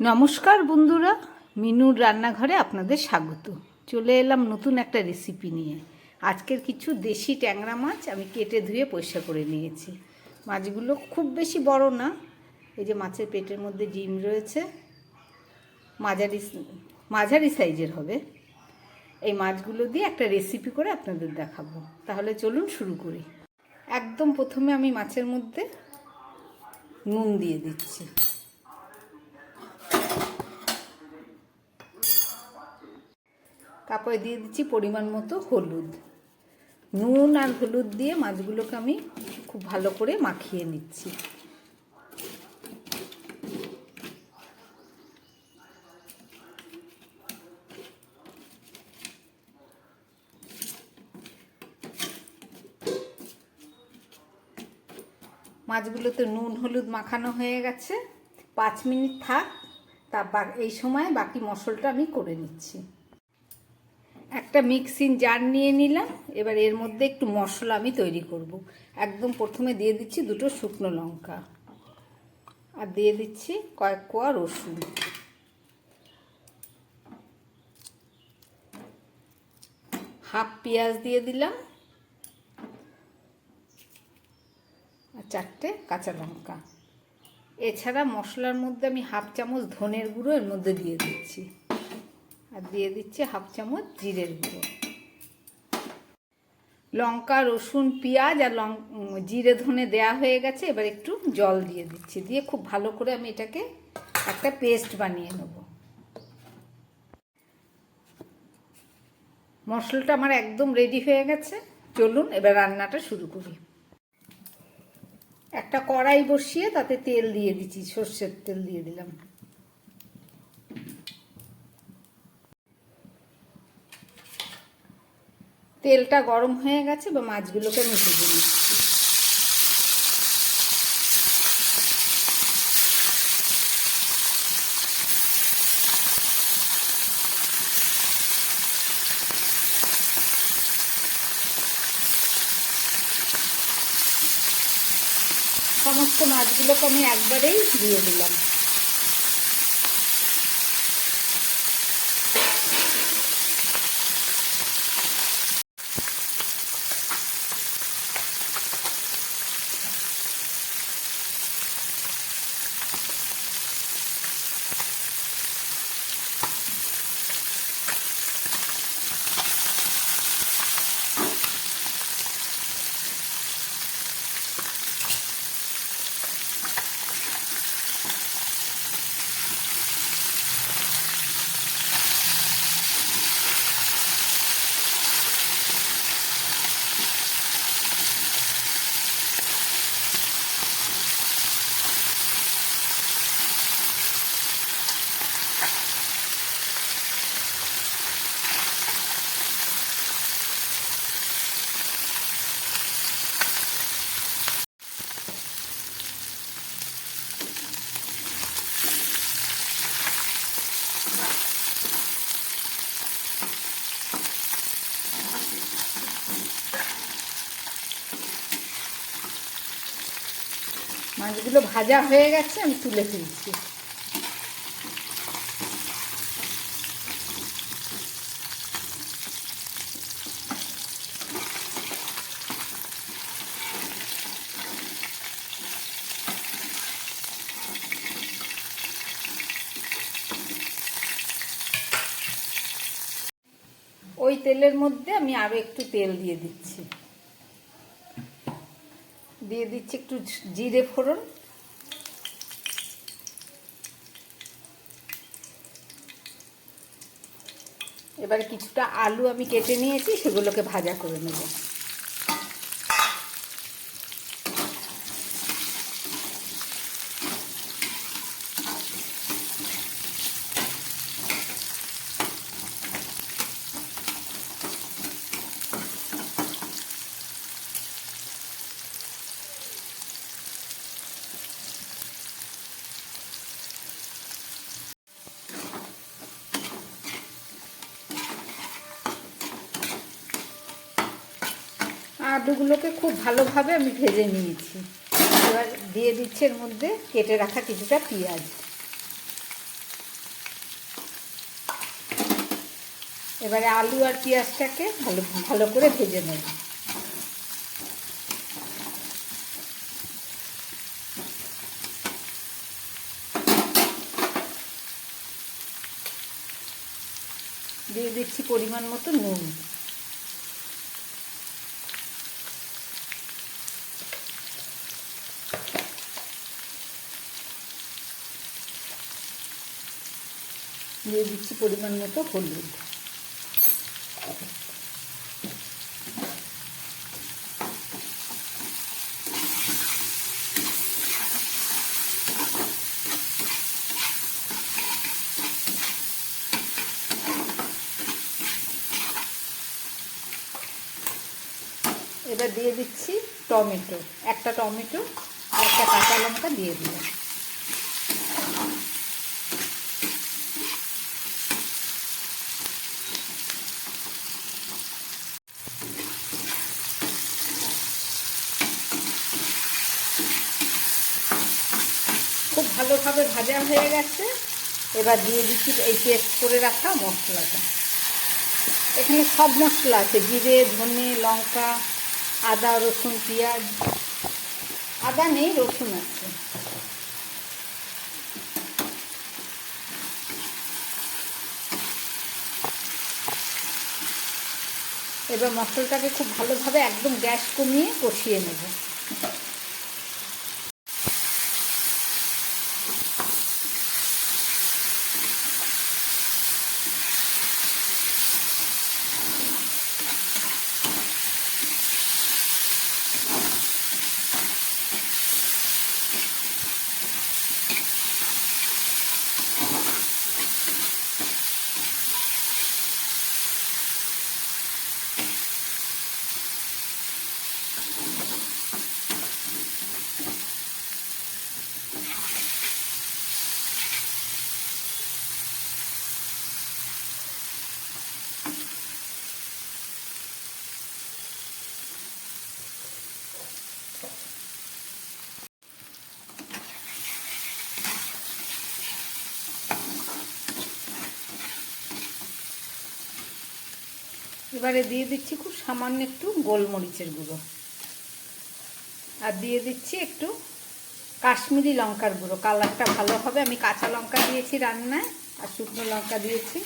নমস্কার বন্ধুরা, মিনুর রান্নাঘরে আপনাদের স্বাগত। চলে এলাম নতুন একটা রেসিপি নিয়ে। আজকের কিছু দেশি ট্যাংরা মাছ আমি কেটে ধুয়ে পরিষ্কার করে নিয়েছি। মাছগুলো খুব বেশি বড় না, এই যে মাছের পেটের মধ্যে ডিম রয়েছে, মাঝারি সাইজের হবে। এই মাছগুলো দিয়ে একটা রেসিপি করে আপনাদের দেখাবো। তাহলে চলুন শুরু করি। একদম প্রথমে আমি মাছের মধ্যে নুন দিয়ে দিচ্ছি। তারপরে দিয়ে দিচ্ছি পরিমাণ মতো হলুদ। নুন আর হলুদ দিয়ে মাছগুলোকে আমি খুব ভালো করে মাখিয়ে নিচ্ছি। মাছগুলোতে নুন হলুদ মাখানো হয়ে গেছে, 5 মিনিট থাক। এই সময় বাকি মশলাটা আমি করে নিচ্ছি। একটা মিক্সিং জার নিয়ে নিলাম। এবার এর মধ্যে একটু মশলা আমি তৈরি করব। একদম প্রথমে দিয়ে দিচ্ছি 2টো শুকনো লঙ্কা, আর দিয়ে দিচ্ছি কয়েক কোয়া রসুন, হাফ পেঁয়াজ দিয়ে দিলাম, আর 4টে কাঁচা লঙ্কা। এছাড়া মশলার মধ্যে আমি হাফ চামচ ধনের গুঁড়ো এর মধ্যে দিয়ে দিচ্ছি, আর দিয়ে দিচ্ছি হাফ চামচ জিরের গুঁড়ো। লঙ্কা রসুন পেঁয়াজ আর জিরে ধনে দেয়া হয়ে গেছে। এবার একটু জল দিয়ে দিচ্ছি, দিয়ে খুব ভালো করে আমি এটাকে একটা পেস্ট বানিয়ে নেব। মশলাটা আমার একদম রেডি হয়ে গেছে। চলুন এবার রান্নাটা শুরু করি। একটা কড়াই বসিয়ে তাতে তেল দিয়ে দিচ্ছি, সর্ষের তেল দিয়ে দিলাম। তেলটা গরম হয়ে গেছে, বা মাছগুলোকে আমি ভেজে নিচ্ছি। সমস্ত মাছগুলোকে আমি একবারেই দিয়ে দিলাম। মাছগুলো ভাজা হয়ে গেছে, আমি তুলে ফেলছি। ওই তেলের মধ্যে আমি আরো একটু তেল দিয়ে দিচ্ছি। দিয়ে দিচ্ছি একটু জিরে ফোড়ন, এবারে কিছুটা আলু আমি কেটে নিয়েছি, সেগুলোকে ভাজা করে নেব। আলুগুলোকে খুব ভালোভাবে আমি ভেজে নিয়েছি। এবার দিয়ে দিচ্ছি এর মধ্যে কেটে রাখা কিছুটা পেঁয়াজ। এবারে আলু আর পেঁয়াজটাকে ভালো ভালো করে ভেজে নেব। দিয়ে দিচ্ছি পরিমাণ মতো নুন। দিয়ে দিচ্ছি পরিমাণ মতো হলুদ। এবার দিয়ে দিচ্ছি টমেটো, একটা টমেটো আর একটা কাঁচা লঙ্কা দিয়ে দিলাম। খুব ভালোভাবে ভাজা হয়ে গেছে। এবার দিয়ে দিচ্ছি এই পেস্ট করে রাখা মশলাটা। এখানে সব মশলা আছে, জিরে, ধনে, লঙ্কা, আদা, রসুন, পেঁয়াজ। আদা নেই, রসুন আছে। এবার মশলাটাকে খুব ভালোভাবে একদম গ্যাস কমিয়ে কষিয়ে নেব। এবারে দিয়ে দিচ্ছি খুব সামান্য একটু গোলমরিচের গুঁড়ো, আর দিয়ে দিচ্ছি একটু কাশ্মীরি লঙ্কার গুঁড়ো। কালারটা ভালো হবে। আমি কাঁচা লঙ্কা দিয়েছি রান্নায়, আর শুকনো লঙ্কা দিয়েছি।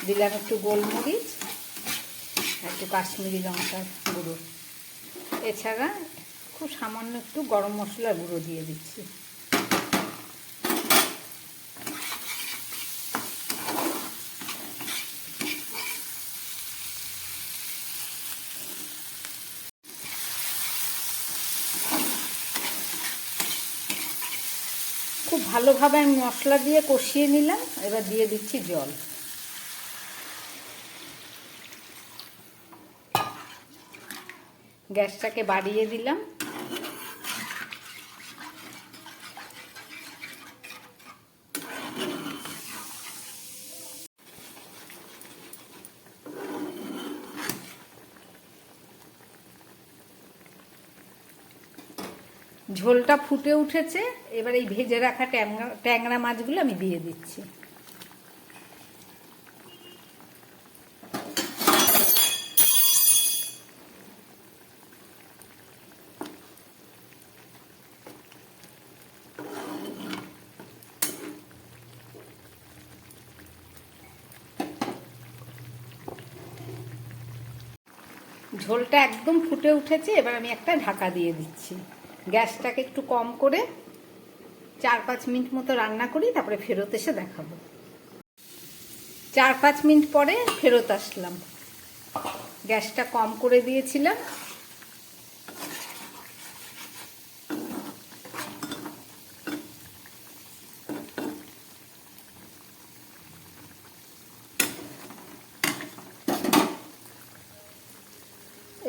দিলাম একটু গোলমরিচ, একটু কাশ্মীরি লঙ্কার গুঁড়ো। এছাড়া খুব সামান্য একটু গরম মশলার গুঁড়ো দিয়ে দিচ্ছি। খুব ভালোভাবে আমি মশলা দিয়ে কষিয়ে নিলাম। এবার দিয়ে দিচ্ছি জল। গ্যাসটাকে বাড়িয়ে দিলাম। ঝোলটা ফুটে উঠেছে। এবার এই ভেজে রাখা ট্যাংরা মাছগুলো আমি দিয়ে দিচ্ছি। ঝোলটা একদম ফুটে উঠেছে। এবার আমি একটা ঢাকা দিয়ে দিচ্ছি। গ্যাসটাকে একটু কম করে 4-5 মিনিট মতো রান্না করি, তারপরে ফেরত এসে দেখাবো। 4-5 মিনিট পরে ফেরত আসলাম। গ্যাসটা কম করে দিয়েছিলাম।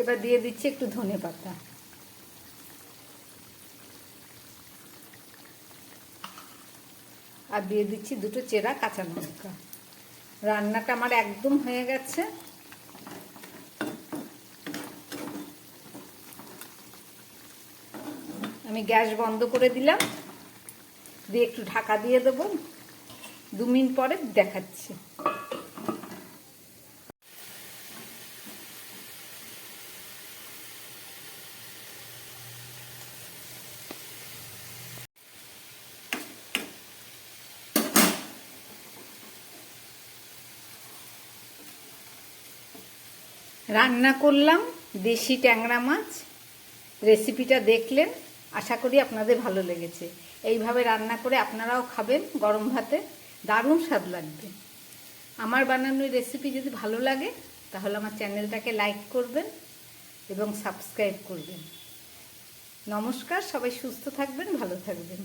এবার দিয়ে দিচ্ছি একটু ধনেপাতা। আর দিয়ে দিচ্ছি দুটো চেরা কাঁচা লঙ্কা। রান্নাটা আমার একদম হয়ে গেছে। আমি গ্যাস বন্ধ করে দিলাম, দিয়ে একটু ঢাকা দিয়ে দেবো। 2 মিনিট পরে দেখাচ্ছি। রান্না করলাম দেশি ট্যাংরা মাছ। রেসিপিটা দেখলেন, আশা করি আপনাদের ভালো লেগেছে। এইভাবে রান্না করে আপনারাও খাবেন গরম ভাতে, দারুণ স্বাদ লাগবে। আমার বানানো রেসিপি যদি ভালো লাগে তাহলে আমার চ্যানেলটাকে লাইক করবেন এবং সাবস্ক্রাইব করবেন। নমস্কার, সবাই সুস্থ থাকবেন, ভালো থাকবেন।